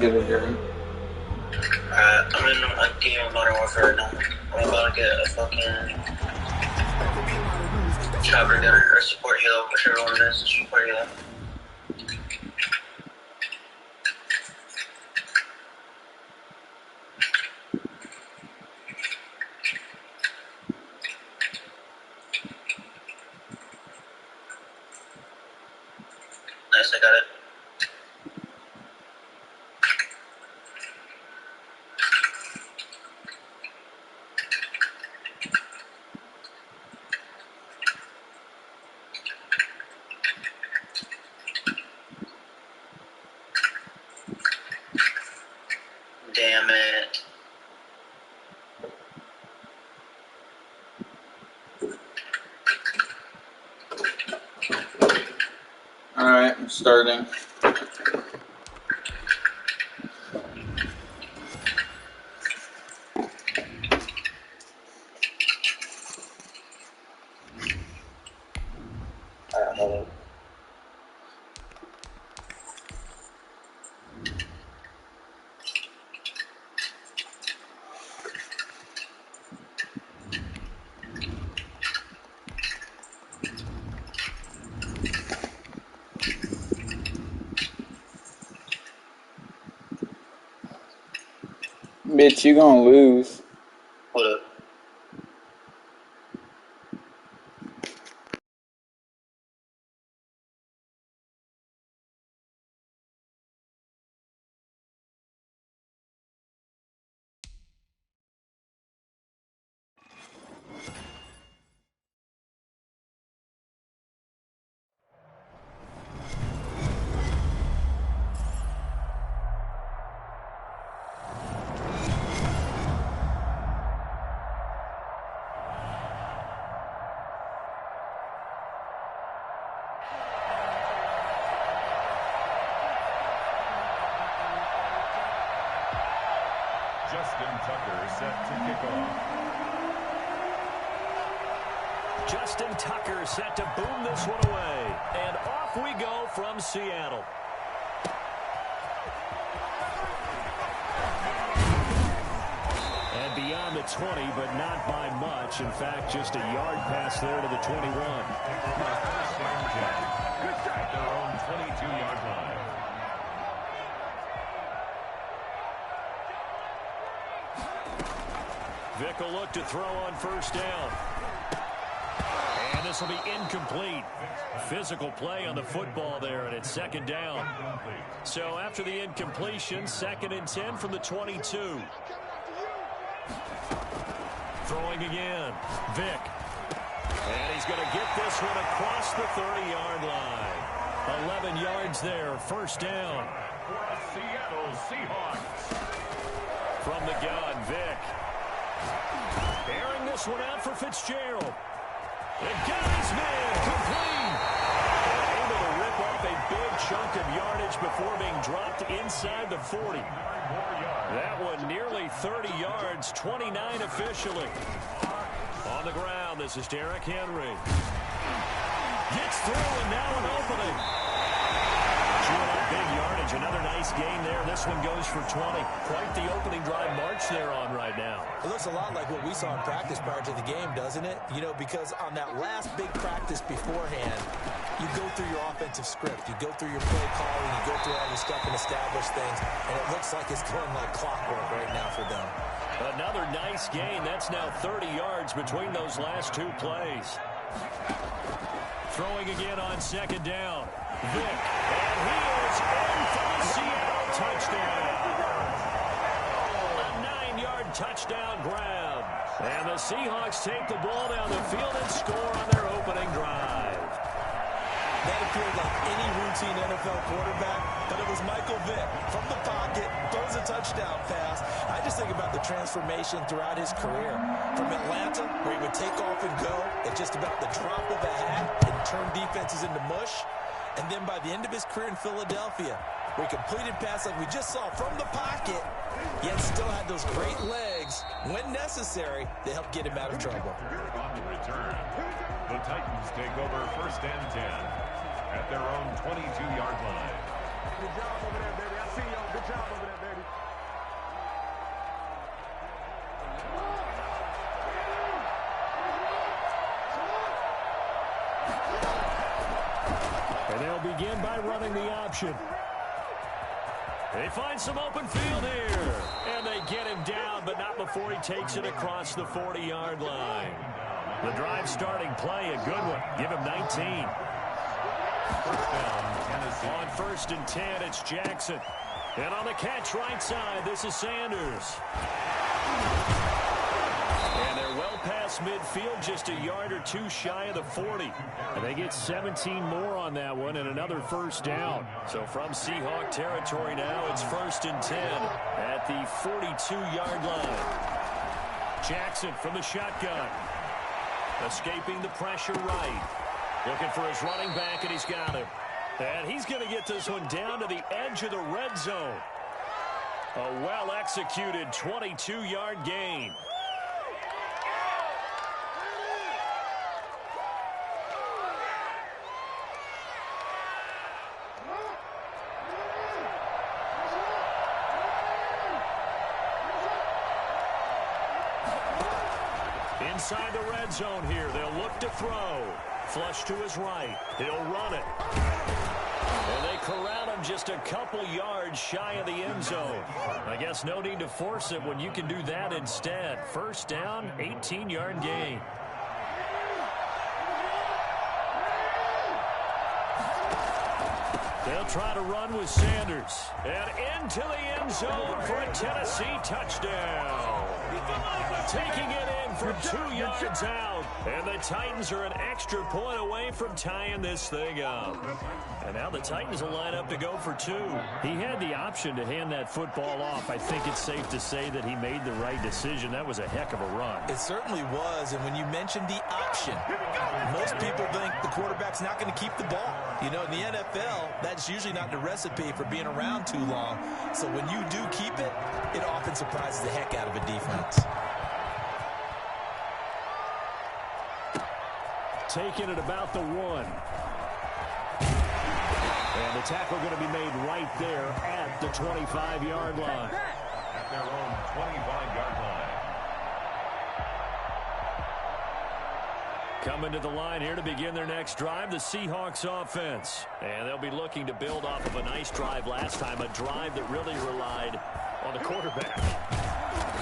Get it, Gary. I'm in a game of Modern Warfare right now. I'm about to get a fucking chopper gunner or support helo, whichever one it is, support helo. Nice, I got it. Damn it. Alright, I'm starting. Alright, hold on. Bitch, you gonna lose. Hold up. Justin Tucker set to kick off. Justin Tucker set to boom this one away. And off we go from Seattle. And beyond the 20, but not by much. In fact, just a yard pass there to the 21. At their own 22-yard line. Vick will look to throw on first down. And this will be incomplete. Physical play on the football there, and it's second down. So after the incompletion, 2nd and 10 from the 22. Throwing again. Vick. And he's going to get this one across the 30-yard line. 11 yards there, first down. Seattle Seahawks. From the gun, Vick. Airing this one out for Fitzgerald. And got his man complete. Able to rip up a big chunk of yardage before being dropped inside the 40. That one nearly 30 yards, 29 officially. On the ground, this is Derrick Henry. Gets through and now an opening. Chewing up big yardage, another nice gain there. This one goes for 20. Quite the opening drive march they're on right now. It looks a lot like what we saw in practice prior to the game, doesn't it? You know, because on that last big practice beforehand, you go through your offensive script. You go through your play calling. You go through all your stuff and establish things. And it looks like it's going like clockwork right now for them. Another nice gain. That's now 30 yards between those last two plays. Throwing again on second down. Vick. And he is in for the Seattle touchdown. A 9-yard touchdown grab. And the Seahawks take the ball down the field and score on their opening drive. That appeared like any routine NFL quarterback, but it was Michael Vick from the pocket, throws a touchdown pass. I just think about the transformation throughout his career. From Atlanta, where he would take off and go at just about the drop of a hat and turn defenses into mush. And then by the end of his career in Philadelphia, where he completed passes like we just saw from the pocket, yet still had those great legs. When necessary, they helped get him out of trouble. On the return, the Titans take over 1st and 10 at their own 22-yard line. Good job over there, baby. CEO. Good job over there, baby. And they'll begin by running the option. They find some open field here. And they get him down, but not before he takes it across the 40-yard line. The drive starting play, a good one. Give him 19. On 1st and 10, it's Jackson. And on the catch right side, this is Sanders. And they're well past midfield, just a yard or two shy of the 40. And they get 17 more on that one and another first down. So from Seahawk territory now, it's 1st and 10 at the 42-yard line. Jackson from the shotgun. Escaping the pressure right. Looking for his running back, and he's got him. And he's going to get this one down to the edge of the red zone. A well-executed 22-yard gain. Inside the red zone here, they'll look to throw. Flush to his right. He'll run it. And they corral him just a couple yards shy of the end zone. I guess no need to force it when you can do that instead. First down, 18-yard gain. They'll try to run with Sanders. And into the end zone for a Tennessee touchdown. Taking it in for 2 yards out. And the Titans are an extra point away from tying this thing up. And now the Titans will line up to go for 2. He had the option to hand that football off. I think it's safe to say that he made the right decision. That was a heck of a run. It certainly was. And when you mentioned the option, most people think the quarterback's not going to keep the ball. You know, in the NFL, that's usually not the recipe for being around too long. So when you do keep it, it often surprises the heck out of a defense. Taking it about the 1. And the tackle going to be made right there at the 25-yard line. At their own 25-yard line. Coming to the line here to begin their next drive, the Seahawks offense. And they'll be looking to build off of a nice drive last time, a drive that really relied on the quarterback.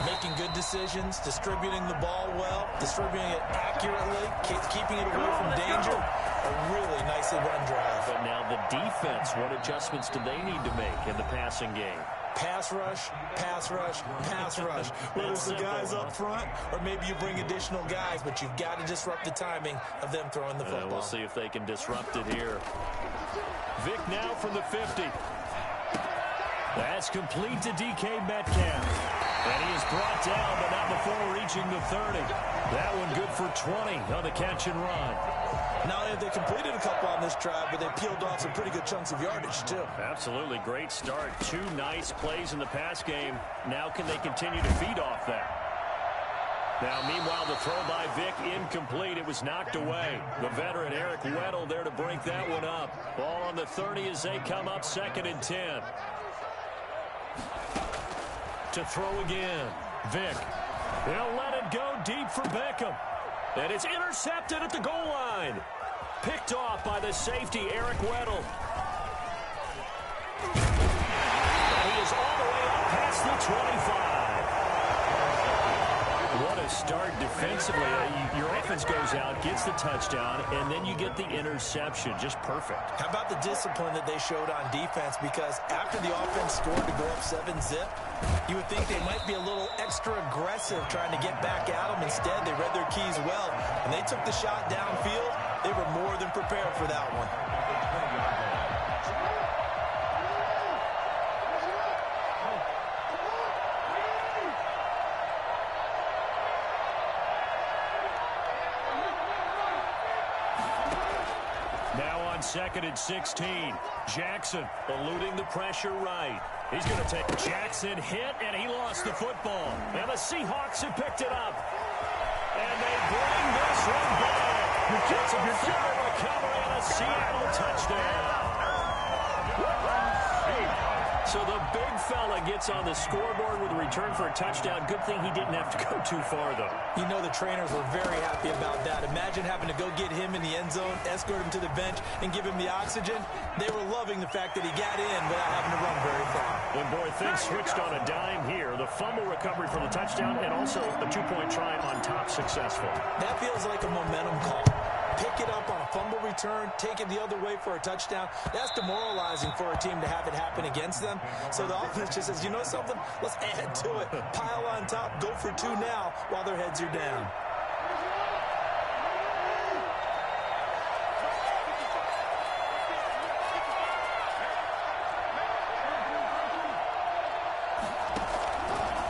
Making good decisions, distributing the ball well, distributing it accurately, keeping it away from danger. A really nicely run drive. But now the defense, what adjustments do they need to make in the passing game? Pass rush, pass rush, pass rush. Whether it's the guys up front or maybe you bring additional guys, but you've got to disrupt the timing of them throwing the football. We'll see if they can disrupt it here. Vic now from the 50. That's complete to DK Metcalf. And he is brought down, but not before reaching the 30. That one good for 20 on the catch and run. Not only have they completed a couple on this drive, but they peeled off some pretty good chunks of yardage, too. Absolutely. Great start. 2 nice plays in the pass game. Now can they continue to feed off that? Now, meanwhile, the throw by Vic incomplete. It was knocked away. The veteran Eric Weddle there to break that one up. Ball on the 30 as they come up 2nd and 10. To throw again. Vic. They'll let it go deep for Beckham. And it's intercepted at the goal line. Picked off by the safety, Eric Weddle. And he is all the way up past the 25. What a start defensively. Your offense goes out, gets the touchdown, and then you get the interception. Just perfect. How about the discipline that they showed on defense? Because after the offense scored to go up 7-zip, you would think they might be a little extra aggressive trying to get back at them. Instead, they read their keys well, and they took the shot downfield. They were more than prepared for that one. Now on 2nd and 16. Jackson eluding the pressure right. He's going to take Jackson hit, and he lost the football. And the Seahawks have picked it up. And they bring this one back. It's a fair recovery and a Seattle touchdown. So the big fella gets on the scoreboard with a return for a touchdown. Good thing he didn't have to go too far, though. You know the trainers were very happy about that. Imagine having to go get him in the end zone, escort him to the bench, and give him the oxygen. They were loving the fact that he got in without having to run very far. And, boy, things switched on a dime here. The fumble recovery for the touchdown and also a two-point try on top successful. That feels like a momentum call. Pick it up on a fumble return, take it the other way for a touchdown. That's demoralizing for a team to have it happen against them. So the offense just says, you know something? Let's add to it. Pile on top, go for two now while their heads are down.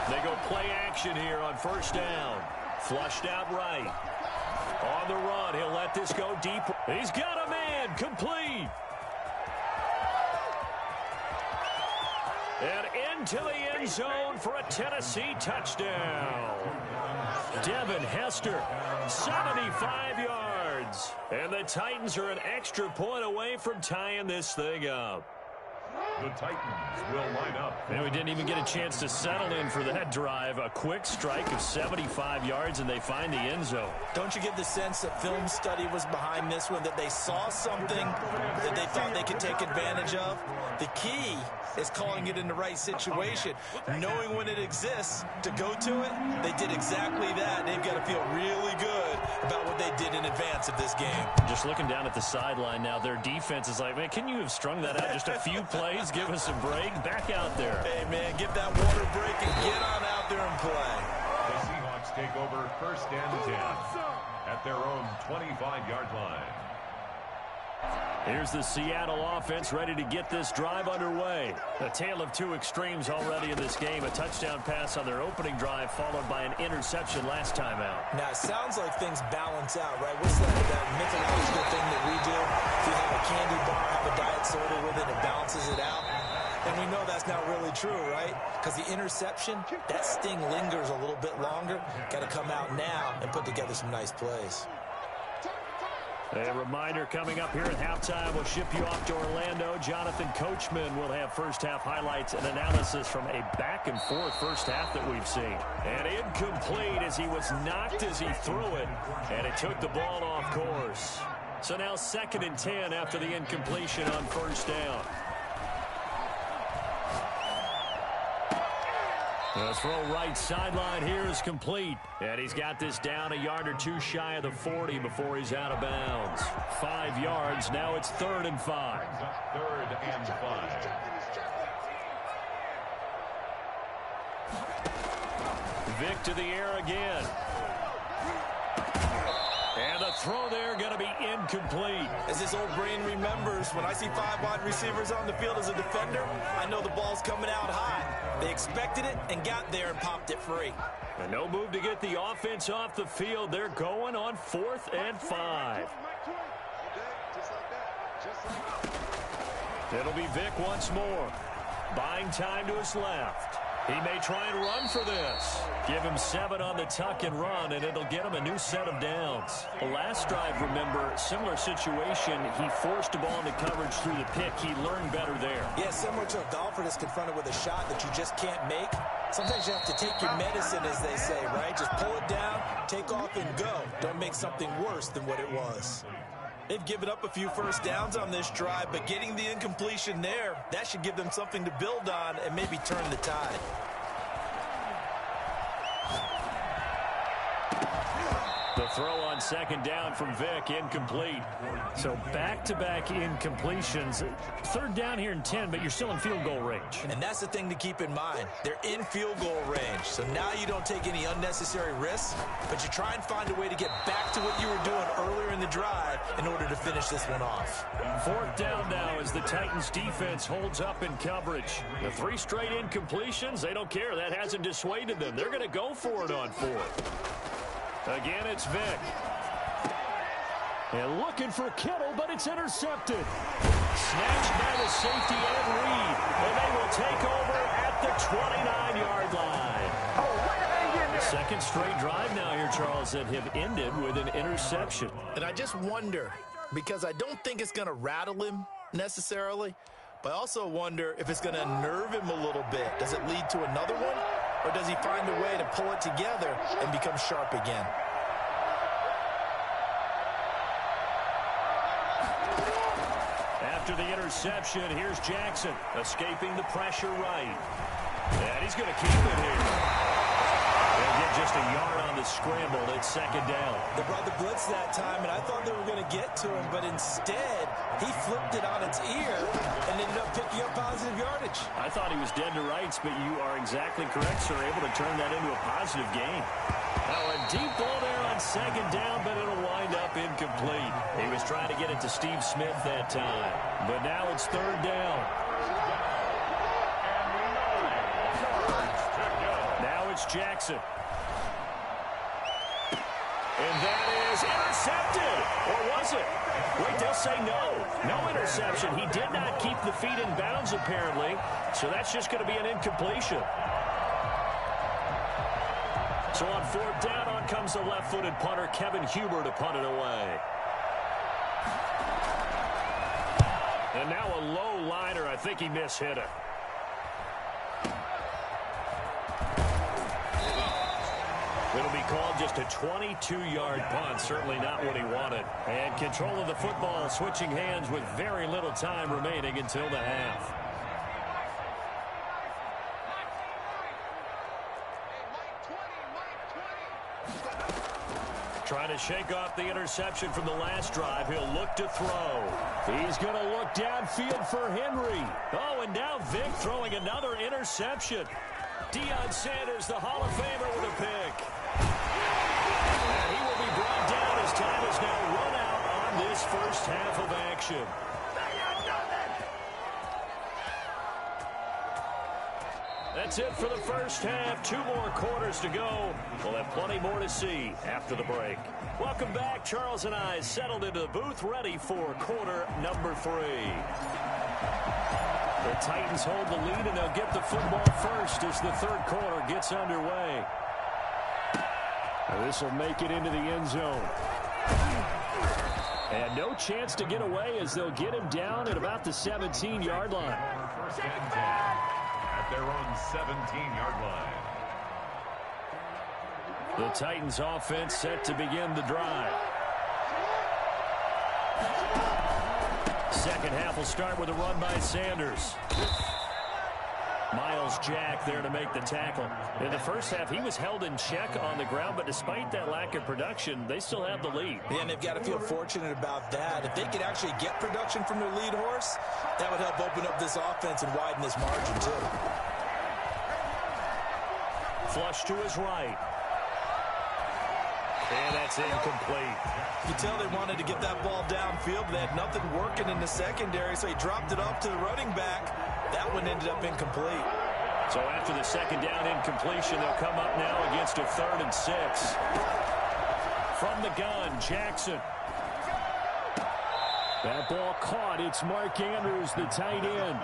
They go play action here on first down. Flushed out right. On the run, he'll let this go deep. He's got a man, complete. And into the end zone for a Tennessee touchdown. Devin Hester, 75 yards. And the Titans are an extra point away from tying this thing up. The Titans will line up. And we didn't even get a chance to settle in for that drive. A quick strike of 75 yards, and they find the end zone. Don't you get the sense that film study was behind this one, that they saw something that they thought they could take advantage of? The key is calling it in the right situation. Knowing when it exists to go to it, they did exactly that. They've got to feel really good about what they did in advance of this game. Just looking down at the sideline now, their defense is like, man, can you have strung that out just a few plays? Give us a break. Back out there. Hey, man, give that water break and get on out there and play. The Seahawks take over first and 10 at their own 25-yard line. Here's the Seattle offense ready to get this drive underway. A tale of two extremes already in this game. A touchdown pass on their opening drive followed by an interception last time out. Now, it sounds like things balance out, right? What's that mythological thing that we do? If you have a candy bar, have a diet soda with it, it balances it out. And we know that's not really true, right? Because the interception, that sting lingers a little bit longer. Got to come out now and put together some nice plays. A reminder coming up here at halftime. We'll ship you off to Orlando. Jonathan Coachman will have first-half highlights and analysis from a back-and-forth first half that we've seen. And incomplete as he was knocked as he threw it, and it took the ball off course. So now 2nd and 10 after the incompletion on first down. The throw right sideline here is complete. And he's got this down a yard or two shy of the 40 before he's out of bounds. 5 yards. Now it's 3rd and 5. 3rd and 5. Vick to the air again. And the throw there going to be incomplete. As his old brain remembers, when I see 5 wide receivers on the field as a defender, I know the ball's coming out high. They expected it and got there and popped it free. And no move to get the offense off the field. They're going on 4th and 5. It'll be Vick once more. Buying time to his left. He may try and run for this. Give him 7 on the tuck and run, and it'll get him a new set of downs. The last drive, remember, similar situation. He forced the ball into coverage through the pick. He learned better there. Yeah, similar to a golfer that's confronted with a shot that you just can't make. Sometimes you have to take your medicine, as they say, right? Just pull it down, take off, and go. Don't make something worse than what it was. They've given up a few first downs on this drive, but getting the incompletion there, that should give them something to build on and maybe turn the tide. The throw on 2nd down from Vick, incomplete. So back-to-back incompletions. 3rd down here and 10, but you're still in field goal range. And that's the thing to keep in mind. They're in field goal range. So now you don't take any unnecessary risks, but you try and find a way to get back to what you were doing earlier in the drive in order to finish this one off. 4th down now as the Titans defense holds up in coverage. The 3 straight incompletions, they don't care. That hasn't dissuaded them. They're going to go for it on 4th. Again, it's Vick. And looking for Kittle, but it's intercepted. Snatched by the safety Ed Reed. And they will take over at the 29-yard line. Second straight drive now here, Charles, that have ended with an interception. And I just wonder, because I don't think it's going to rattle him necessarily, But I also wonder if it's going to unnerve him a little bit. Does it lead to another one? Or does he find a way to pull it together and become sharp again? After the interception, here's Jackson escaping the pressure right. And he's going to keep it here. They'll get just a yard on the scramble. It's second down. They brought the blitz that time, and I thought they were going to get to him, but instead, he flipped it on its ear and ended up picking up positive yardage. I thought he was dead to rights, but you are exactly correct, sir. Able to turn that into a positive gain. Now a deep ball there on second down, but it'll wind up incomplete. He was trying to get it to Steve Smith that time, but now it's third down. Now it's Jackson. And that is intercepted. Or was it? Wait, they'll say no. No interception. He did not keep the feet in bounds, apparently. So that's just going to be an incompletion. So on fourth down, on comes the left-footed punter, Kevin Huber, to punt it away. And now a low liner. I think he mishit it. It'll be called just a 22-yard punt. Certainly not what he wanted. And control of the football switching hands with very little time remaining until the half. Trying to shake off the interception from the last drive. He'll look to throw. He's going to look downfield for Henry. Oh, and now Vic throwing another interception. Deion Sanders, the Hall of Famer, with a pick. And he will be brought down as time is now run out on this first half of action. That's it for the first half. 2 more quarters to go. We'll have plenty more to see after the break. Welcome back. Charles and I settled into the booth, ready for quarter number 3. The Titans hold the lead, and they'll get the football first as the third quarter gets underway. This will make it into the end zone. And no chance to get away as they'll get him down at about the 17-yard line. First and 10 at their own 17-yard line. The Titans offense set to begin the drive. Second half will start with a run by Sanders. Myles Jack there to make the tackle. In the first half, he was held in check on the ground, but despite that lack of production, they still have the lead. Yeah, and they've got to feel fortunate about that. If they could actually get production from their lead horse, that would help open up this offense and widen this margin, too. Flush to his right. And that's incomplete. You can tell they wanted to get that ball downfield. They had nothing working in the secondary, so he dropped it off to the running back. That one ended up incomplete. So after the second down incompletion, they'll come up now against a 3rd and 6. From the gun, Jackson. That ball caught. It's Mark Andrews, the tight end.